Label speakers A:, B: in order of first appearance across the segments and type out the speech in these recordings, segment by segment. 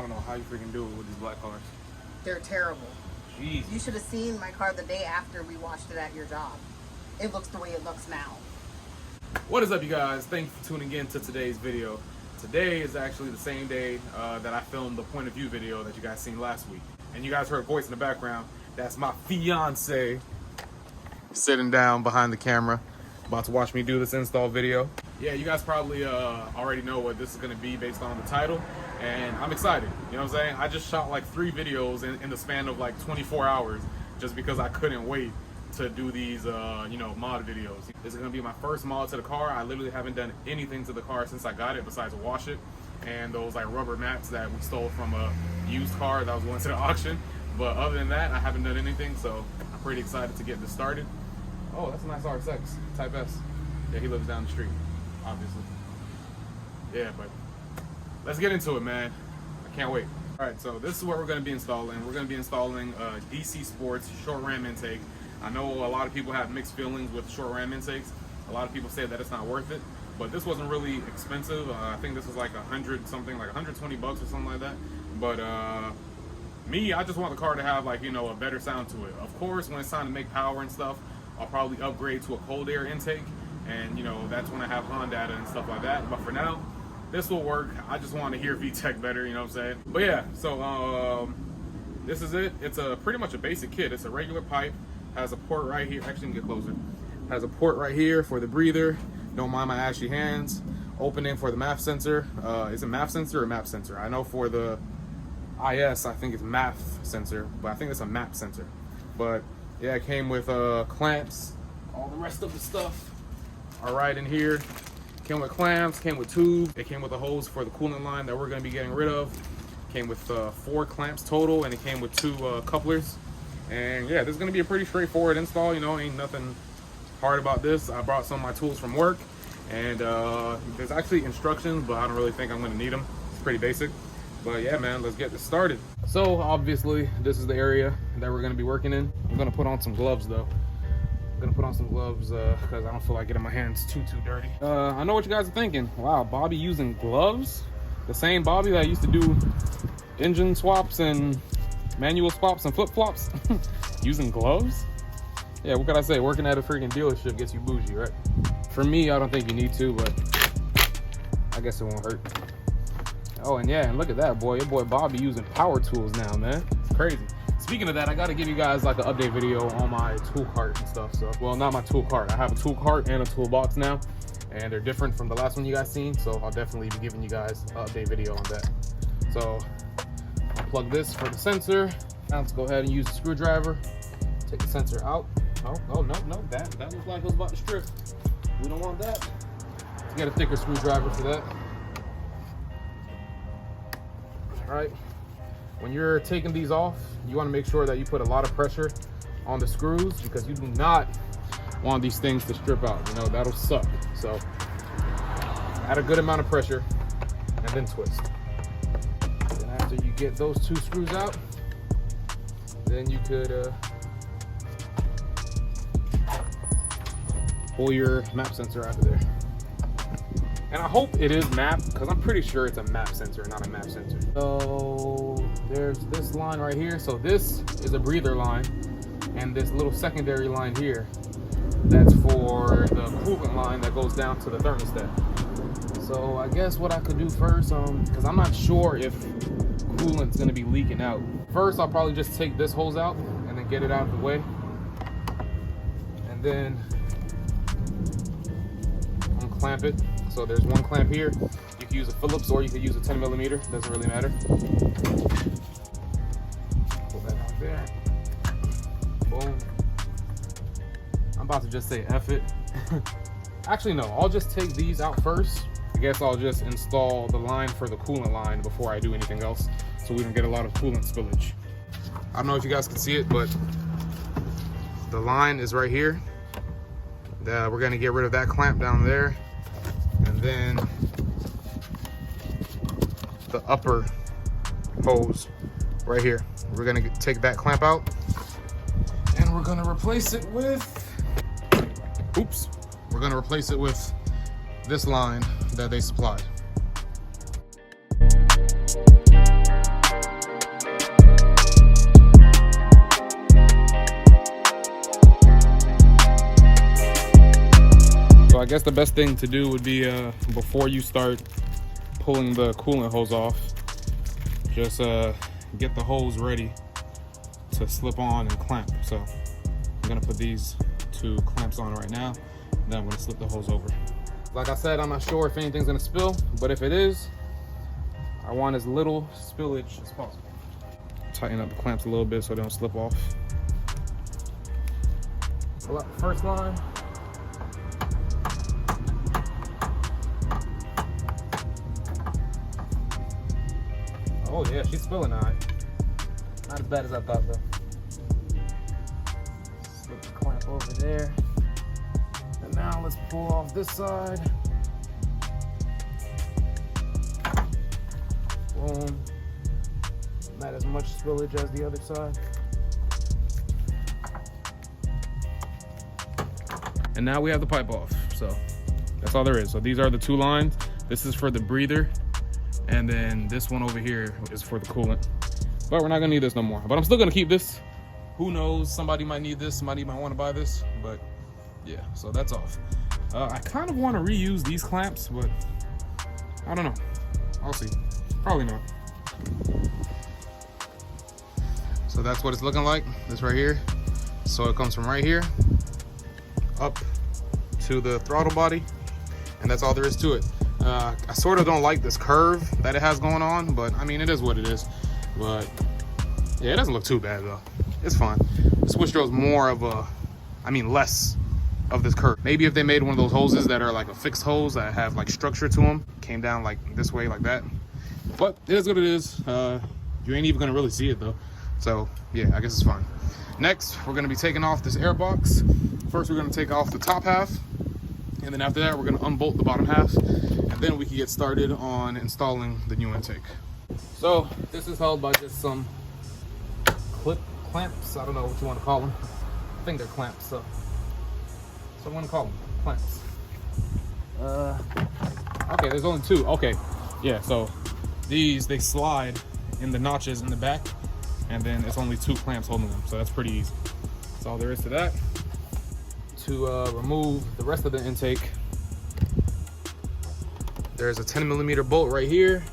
A: don't know how you freaking do it with these black cars.
B: They're terrible.
A: Jeez.
B: You should have seen my car the day after we washed it at your job. It looks the way it looks now.
A: What is up, you guys? Thank you for tuning in to today's video. Today is actually the same day that I filmed the point of view video that you guys seen last week. And you guys heard a voice in the background. That's my fiance sitting down behind the camera, about to watch me do this install video. Yeah, you guys probably already know what this is going to be based on the title, and I'm excited. You know what I'm saying? I just shot like 3 videos in the span of like 24 hours just because I couldn't wait to do these you know, mod videos. This is going to be my first mod to the car. I literally haven't done anything to the car since I got it besides wash it and those like rubber mats that we stole from a used car that was going to the auction. But other than that, I haven't done anything, so I'm pretty excited to get this started. Oh, that's a nice RX Type S. Yeah, he lives down the street, obviously. Yeah, but let's get into it, man. I can't wait. All right, so this is what we're going to be installing. We're going to be installing a DC Sports short ram intake. I know a lot of people have mixed feelings with short ram intakes. A lot of people say that it's not worth it, but this wasn't really expensive. I think this was like 100 something, like 120 bucks or something like that. But me, I just want the car to have, like, you know, a better sound to it. Of course, when it's time to make power and stuff, I'll probably upgrade to a cold air intake, and you know, that's when I have on data and stuff like that. But for now, this will work. I just want to hear VTEC better, you know what I'm saying? But yeah, so this is it. It's pretty much a basic kit. It's a regular pipe, has a port right here. Actually, you can get closer. Has a port right here for the breather. Don't mind my ashy hands. Opening for the MAF sensor. Is it MAF sensor or MAP sensor? I know for the IS, I think it's MAF sensor, but I think it's a MAP sensor. But yeah, it came with clamps. All the rest of the stuff are right in here. Came with clamps, came with tube. It came with a hose for the coolant line that we're going to be getting rid of. Came with 4 clamps total, and it came with 2 couplers. And yeah, this is going to be a pretty straightforward install. You know, ain't nothing hard about this. I brought some of my tools from work, and there's actually instructions, but I don't really think I'm going to need them. It's pretty basic. But yeah, man, let's get this started. So obviously, this is the area that we're gonna be working in. I'm gonna put on some gloves though. I'm gonna put on some gloves because I don't feel like getting my hands too dirty. I know what you guys are thinking. Wow, Bobby using gloves? The same Bobby that used to do engine swaps and manual swaps and flip-flops? Using gloves? Yeah, what can I say? Working at a freaking dealership gets you bougie, right? For me, I don't think you need to, but I guess it won't hurt. Oh, and yeah, and look at that, boy. Your boy Bobby using power tools now, man. It's crazy. Speaking of that, I got to give you guys like an update video on my tool cart and stuff. So, well, not my tool cart. I have a tool cart and a toolbox now, and they're different from the last one you guys seen. So I'll definitely be giving you guys an update video on that. So I'll plug this for the sensor. Now let's go ahead and use the screwdriver. Take the sensor out. Oh, no. That looks like it was about to strip. We don't want that. Let's get a thicker screwdriver for that. All right, when you're taking these off, you want to make sure that you put a lot of pressure on the screws, because you do not want these things to strip out. You know, that'll suck. So add a good amount of pressure and then twist. Then after you get those 2 screws out, then you could pull your MAP sensor out of there. And I hope it is MAP, because I'm pretty sure it's a MAP sensor, not a MAP sensor. So there's this line right here. So this is a breather line, and this little secondary line here, that's for the coolant line that goes down to the thermostat. So I guess what I could do first, because I'm not sure if coolant's gonna be leaking out. First, I'll probably just take this hose out and then get it out of the way. And then unclamp it. So there's 1 clamp here. You can use a Phillips or you could use a 10mm. Doesn't really matter. Pull that out there. Boom. I'm about to just say F it. Actually, no. I'll just take these out first. I guess I'll just install the line for the coolant line before I do anything else, so we don't get a lot of coolant spillage. I don't know if you guys can see it, but the line is right here. We're going to get rid of that clamp down there. And then the upper hose right here. We're gonna take that clamp out, and we're gonna replace it with, we're gonna replace it with this line that they supplied. guess the best thing to do would be before you start pulling the coolant hose off, just get the hose ready to slip on and clamp. So I'm gonna put these 2 clamps on right now, and then I'm gonna slip the hose over. Like I said, I'm not sure if anything's gonna spill, but if it is, I want as little spillage as possible. Tighten up the clamps a little bit so they don't slip off. Pull out the first line. Oh yeah, she's spilling all right. Not as bad as I thought though. Slip the clamp over there. And now let's pull off this side. Boom. Not as much spillage as the other side. And now we have the pipe off. So that's all there is. So these are the 2 lines. This is for the breather. And then this one over here is for the coolant. But we're not gonna need this no more. But I'm still gonna keep this. Who knows? Somebody might need this. Somebody might want to buy this. But yeah, so that's off. I kind of want to reuse these clamps, but I don't know. I'll see. Probably not. So that's what it's looking like. This right here. So it comes from right here up to the throttle body, and that's all there is to it. I sort of don't like this curve that it has going on, but I mean, it is what it is. But yeah, it doesn't look too bad though. It's fine. The switch throws more of a, less of this curve. Maybe if they made one of those hoses that are like a fixed hose that have like structure to them, came down like this way, like that. But it is what it is. You ain't even gonna really see it though. So yeah, I guess it's fine. Next, we're gonna be taking off this air box. First, we're gonna take off the top half, and then after that, we're gonna unbolt the bottom half, and then we can get started on installing the new intake. So this is held by just some clamps. I don't know what you want to call them. I think they're clamps, so I'm gonna call them clamps. Okay, there's only 2. Okay, yeah, so these, they slide in the notches in the back, and then it's only 2 clamps holding them, so that's pretty easy. That's all there is to that. To remove the rest of the intake, there's a 10mm bolt right here,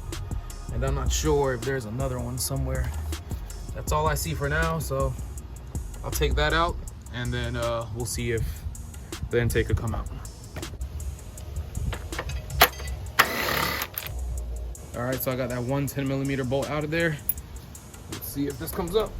A: and I'm not sure if there's another one somewhere. That's all I see for now, so I'll take that out, and then we'll see if the intake could come out. All right, so I got that one 10mm bolt out of there. Let's see if this comes up.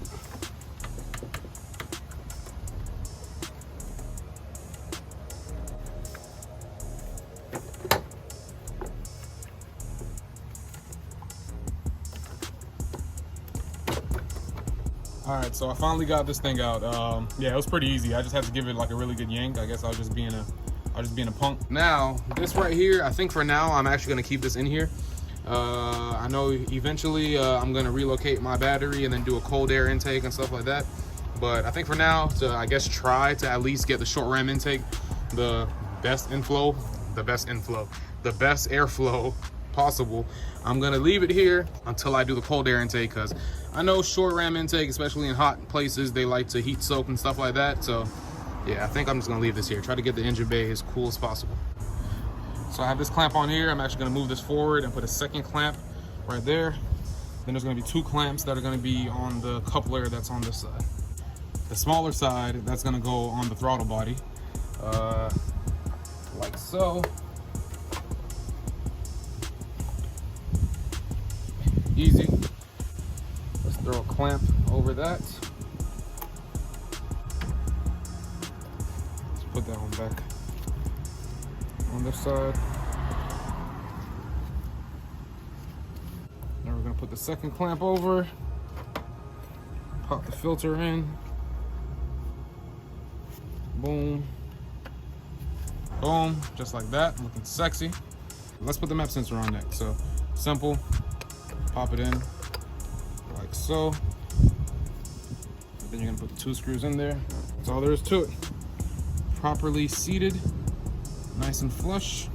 A: All right, so I finally got this thing out. Yeah, it was pretty easy. I just had to give it like a really good yank. I guess I was just being a punk. Now, this right here, I think for now, I'm actually gonna keep this in here. I know eventually I'm gonna relocate my battery and then do a cold air intake and stuff like that. But I think for now, to I guess try to at least get the short ram intake, the best airflow possible. I'm gonna leave it here until I do the cold air intake, because I know short ram intake, especially in hot places, they like to heat soak and stuff like that. So yeah, I think I'm just gonna leave this here. Try to get the engine bay as cool as possible. So I have this clamp on here. I'm actually gonna move this forward and put a second clamp right there. Then there's gonna be 2 clamps that are gonna be on the coupler that's on this side. The smaller side, that's gonna go on the throttle body, like so. Easy. Let's throw a clamp over that. Let's put that one back on this side. Now we're gonna put the second clamp over, pop the filter in, boom, boom, just like that, looking sexy. Let's put the map sensor on next. So simple, pop it in like so. And then you're gonna put the 2 screws in there. That's all there is to it. Properly seated, nice and flush,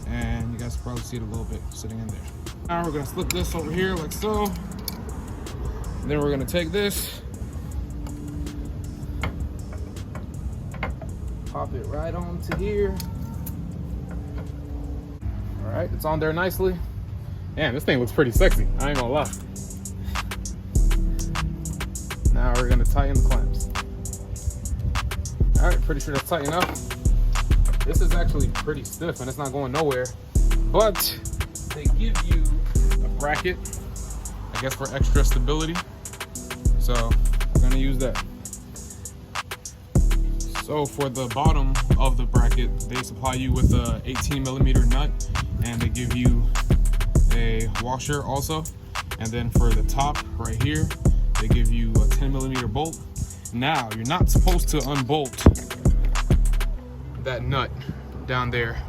A: and you guys can probably see it a little bit sitting in there. Now we're gonna slip this over here like so. And then we're gonna take this, pop it right onto here. All right, it's on there nicely. Man, this thing looks pretty sexy. I ain't gonna lie. Now we're gonna tighten the clamps. All right, pretty sure that's tight enough. This is actually pretty stiff and it's not going nowhere, but they give you a bracket, I guess, for extra stability. So we're gonna use that. So for the bottom of the bracket, they supply you with a 18mm nut, and they give you a washer also. And then for the top right here, they give you a 10mm bolt. Now, you're not supposed to unbolt that nut down there,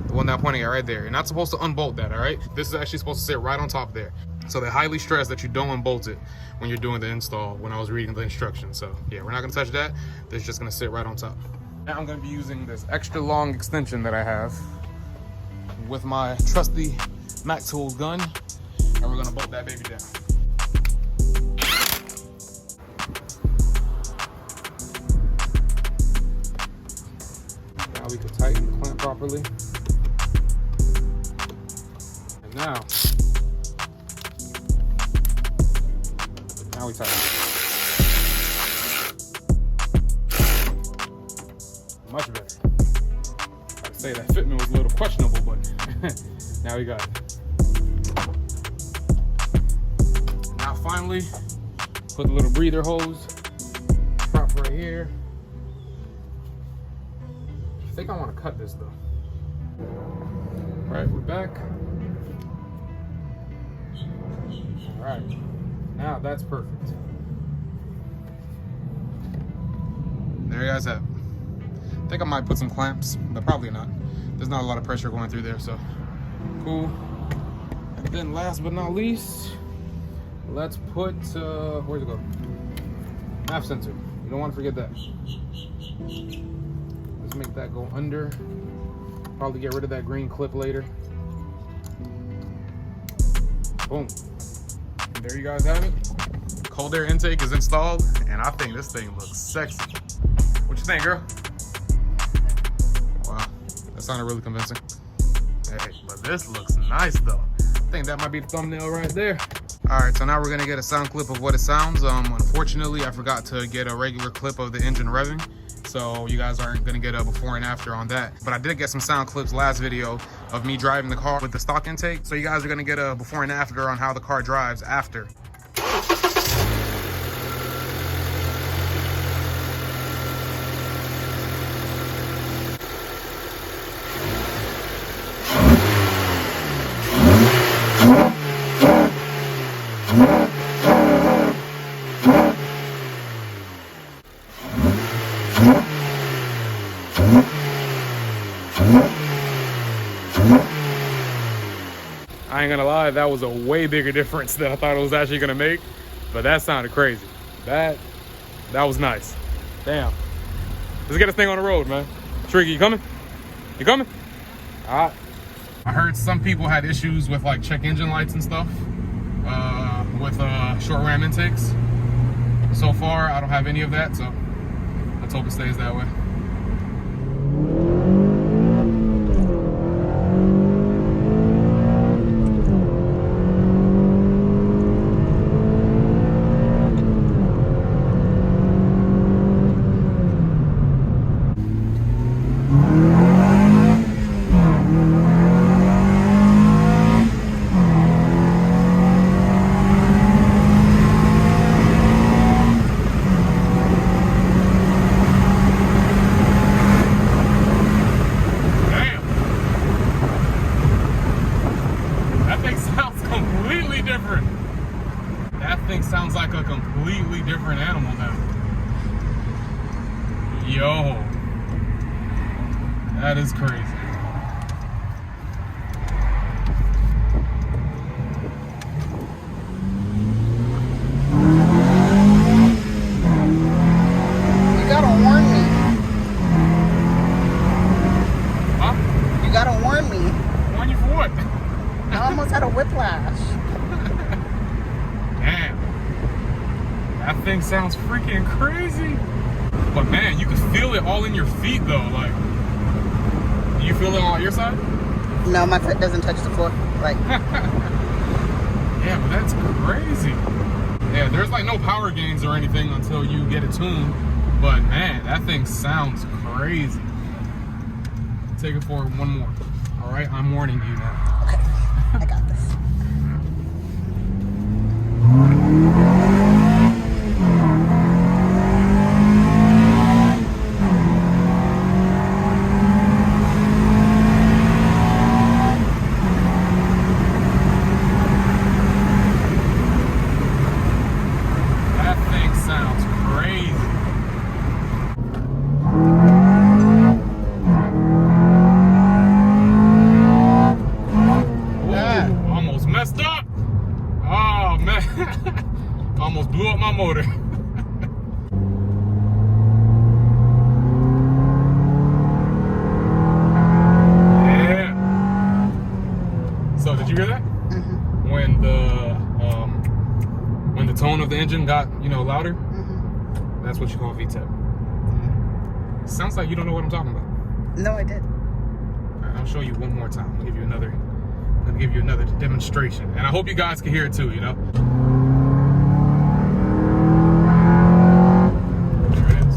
A: the one that I'm pointing at right there. You're not supposed to unbolt that, all right? This is actually supposed to sit right on top there. So they highly stress that you don't unbolt it when you're doing the install, when I was reading the instructions. So yeah, we're not gonna touch that. This is just gonna sit right on top. Now I'm gonna be using this extra long extension that I have with my trusty Mac Tools gun, and we're gonna bolt that baby down. Now we can tighten the clamp properly. And now we tighten. Much better. I'd say that fitment was a little questionable, but now we got it. Now finally, put the little breather hose prop right here. I think I want to cut this though. All right, we're back. All right. Now that's perfect. There you guys have it. I think I might put some clamps, but probably not. There's not a lot of pressure going through there, so cool. And then last but not least, let's put, where's it go? Nav sensor. You don't want to forget that. Let's make that go under. Probably get rid of that green clip later. Boom. There you guys have it. Cold air intake is installed, and I think this thing looks sexy. What you think, girl? Wow, that sounded really convincing. Hey, but this looks nice though. I think that might be the thumbnail right there. All right, so now we're gonna get a sound clip of what it sounds. Unfortunately, I forgot to get a regular clip of the engine revving, so you guys aren't gonna get a before and after on that. But I did get some sound clips last video of me driving the car with the stock intake, so you guys are gonna get a before and after on how the car drives after. I ain't gonna lie, that was a way bigger difference than I thought it was actually gonna make, but that sounded crazy. That was nice. Damn. Let's get this thing on the road, man. Tricky, you coming? You coming? All right. I heard some people had issues with like check engine lights and stuff with short ram intakes. So far, I don't have any of that, so let's hope it stays that way. That thing sounds like a completely different animal now. Yo, that is crazy.
B: You gotta warn me.
A: Huh?
B: You gotta warn me.
A: Warn you for what?
B: I almost had a whiplash.
A: Damn. That thing sounds freaking crazy. But man, you can feel it all in your feet though. Like, do you feel it all on your side?
B: No, my foot doesn't touch the floor. Like.
A: Yeah, but that's crazy. Yeah, there's like no power gains or anything until you get it tuned. But man, that thing sounds crazy. Take it for one more. All right, I'm warning you now.
B: Okay, I got this.
A: That thing sounds crazy. Ooh, almost messed up. Oh man, almost blew up my motor. Yeah. So did you hear that?
B: Mm-hmm.
A: When the tone of the engine got, you know, louder?
B: Mm-hmm.
A: That's what you call VTEC. Sounds like you don't know what I'm talking about.
B: No, I did.
A: All right, I'll show you one more time. I'll give you another demonstration. And I hope you guys can hear it too, you know? There it is.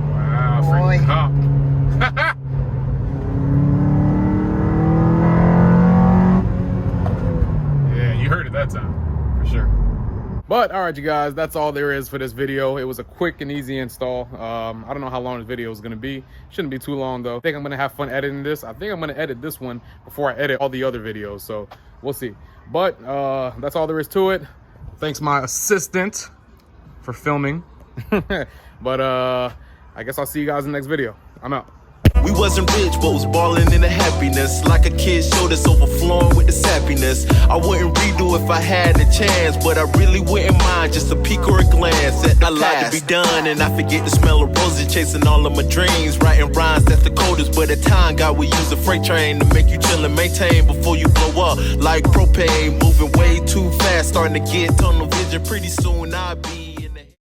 A: Wow,
B: Boy.
A: freaking cop. Yeah, you heard it that time, for sure. But all right, you guys, that's all there is for this video. It was a quick and easy install. I don't know how long this video is gonna be. Shouldn't be too long though. I think I'm gonna have fun editing this. I think I'm gonna edit this one before I edit all the other videos, so we'll see. But that's all there is to it. Thanks my assistant for filming. But I guess I'll see you guys in the next video. I'm out.
C: We wasn't rich, but was ballin' in the happiness. Like a kid's show that's overflowing with the sappiness. I wouldn't redo if I had a chance, but I really wouldn't mind just a peek or a glance at the past. To be done, and I forget the smell of roses, chasing all of my dreams, writing rhymes that's the coldest. But at time, God will use a freight train to make you chill and maintain before you blow up. Like propane, moving way too fast, starting to get tunnel vision. Pretty soon I'll be